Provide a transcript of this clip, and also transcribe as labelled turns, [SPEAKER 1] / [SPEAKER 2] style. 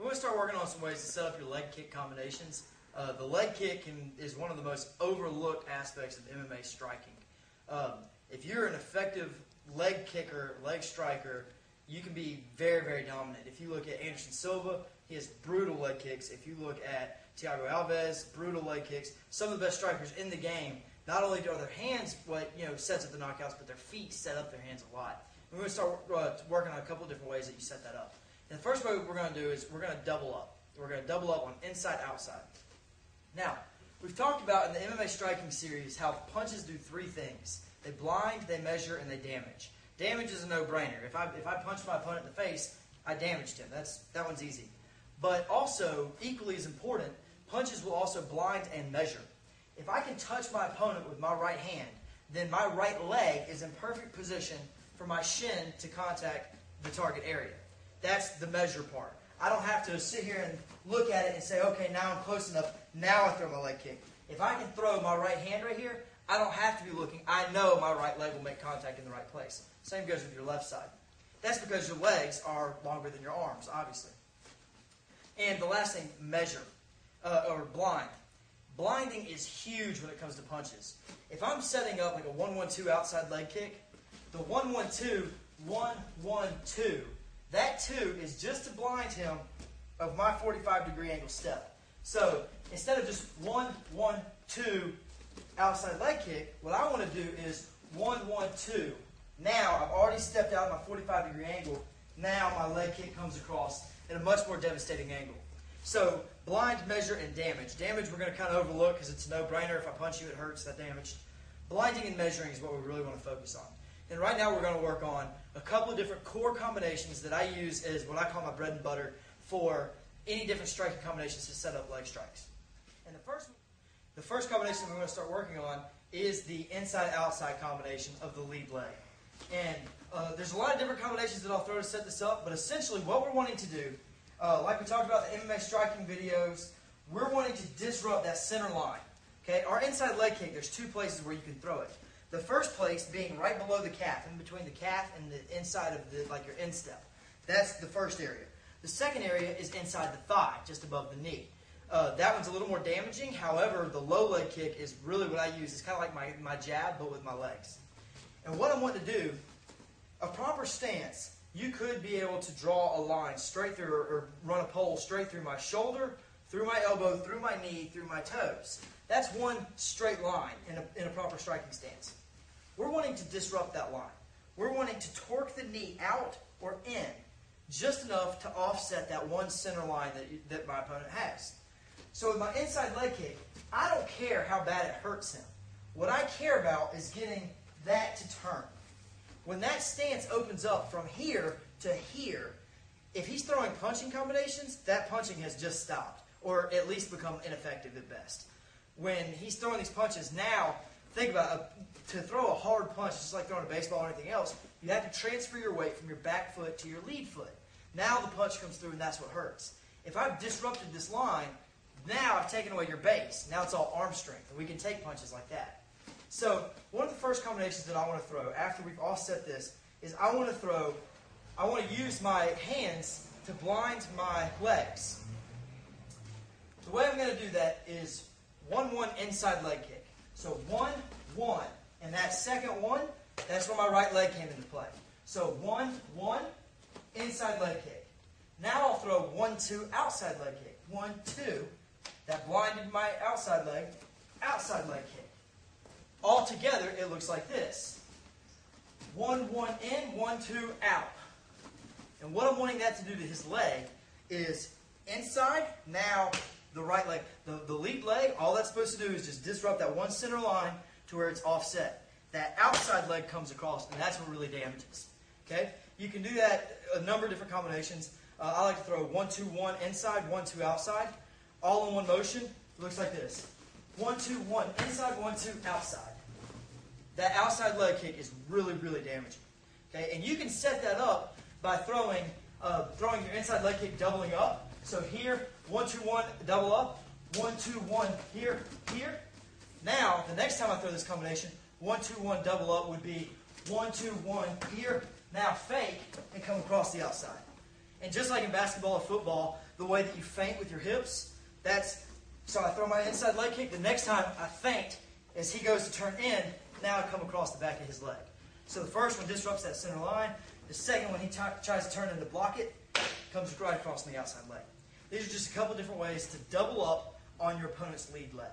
[SPEAKER 1] We're going to start working on some ways to set up your leg kick combinations. The leg kick is one of the most overlooked aspects of MMA striking. If you're an effective leg kicker, leg striker, you can be very, very dominant. If you look at Anderson Silva, he has brutal leg kicks. If you look at Thiago Alves, brutal leg kicks. Some of the best strikers in the game, not only are their hands what sets up the knockouts, but their feet set up their hands a lot. And we're going to start working on a couple of different ways that you set that up. And the first way we're going to do is we're going to double up. We're going to double up on inside-outside. Now, we've talked about in the MMA striking series how punches do three things. They blind, they measure, and they damage. Damage is a no-brainer. If I punch my opponent in the face, I damaged him. That one's easy. But also, equally as important, punches will also blind and measure. If I can touch my opponent with my right hand, then my right leg is in perfect position for my shin to contact the target area. That's the measure part. I don't have to sit here and look at it and say, okay, now I'm close enough, now I throw my leg kick. If I can throw my right hand right here, I don't have to be looking. I know my right leg will make contact in the right place. Same goes with your left side. That's because your legs are longer than your arms, obviously. And the last thing, measure, or blind. Blinding is huge when it comes to punches. If I'm setting up like a 1-1-2 outside leg kick, the 1-1-2, 1-1-2, that 2 is just to blind him of my 45-degree angle step. So instead of just 1-1-2 outside leg kick, what I want to do is 1-1-2. Now I've already stepped out of my 45-degree angle. Now my leg kick comes across at a much more devastating angle. So blind, measure, and damage. Damage we're going to kind of overlook because it's a no-brainer. If I punch you, it hurts, that damaged. Blinding and measuring is what we really want to focus on. And right now we're going to work on a couple of different core combinations that I use as what I call my bread and butter for any different striking combinations to set up leg strikes. And the first combination we're going to start working on is the inside-outside combination of the lead leg. And there's a lot of different combinations that I'll throw to set this up, but essentially what we're wanting to do, like we talked about in the MMA striking videos, we're wanting to disrupt that center line. Okay, our inside leg kick, there's two places where you can throw it. The first place being right below the calf, in between the calf and the inside of your instep. That's the first area. The second area is inside the thigh, just above the knee. That one's a little more damaging. However, the low leg kick is really what I use. It's kind of like my jab, but with my legs. And what I want to do, a proper stance, you could be able to draw a line straight through or run a pole straight through my shoulder, through my elbow, through my knee, through my toes. That's one straight line in a proper striking stance. We're wanting to disrupt that line. We're wanting to torque the knee out or in just enough to offset that one center line that my opponent has. So with my inside leg kick, I don't care how bad it hurts him. What I care about is getting that to turn. When that stance opens up from here to here, if he's throwing punching combinations, that punching has just stopped, or at least become ineffective at best. When he's throwing these punches now, think about it, to throw a hard punch, just like throwing a baseball or anything else, you have to transfer your weight from your back foot to your lead foot. Now the punch comes through and that's what hurts. If I've disrupted this line, now I've taken away your base. Now it's all arm strength, and we can take punches like that. So one of the first combinations that I want to throw after we've offset this is I want to use my hands to blind my legs. The way I'm going to do that is 1-1 inside leg kick. So 1-1, and that second one, that's where my right leg came into play. So 1-1 inside leg kick. Now I'll throw 1-2 outside leg kick. 1-2, that blinded my outside leg kick. All together, it looks like this. 1-1 in, 1-2 out. And what I'm wanting that to do to his leg is inside, now the right leg. The lead leg, all that's supposed to do is just disrupt that one center line to where it's offset. That outside leg comes across, and that's what really damages. Okay? You can do that a number of different combinations. I like to throw 1-2-1 inside, 1-2 outside. All in one motion. It looks like this. 1-2-1 inside, 1-2 outside. That outside leg kick is really, really damaging. Okay? And you can set that up by throwing your inside leg kick doubling up. So here, 1-2-1, double up. 1-2-1 here, here. Now, the next time I throw this combination, 1-2-1 double up would be 1-2-1 here. Now fake and come across the outside. And just like in basketball or football, the way that you feint with your hips, so I throw my inside leg kick. The next time I feint, as he goes to turn in, now I come across the back of his leg. So the first one disrupts that center line. The second one, he tries to turn in to block it, comes right across on the outside leg. These are just a couple different ways to double up on your opponent's lead leg.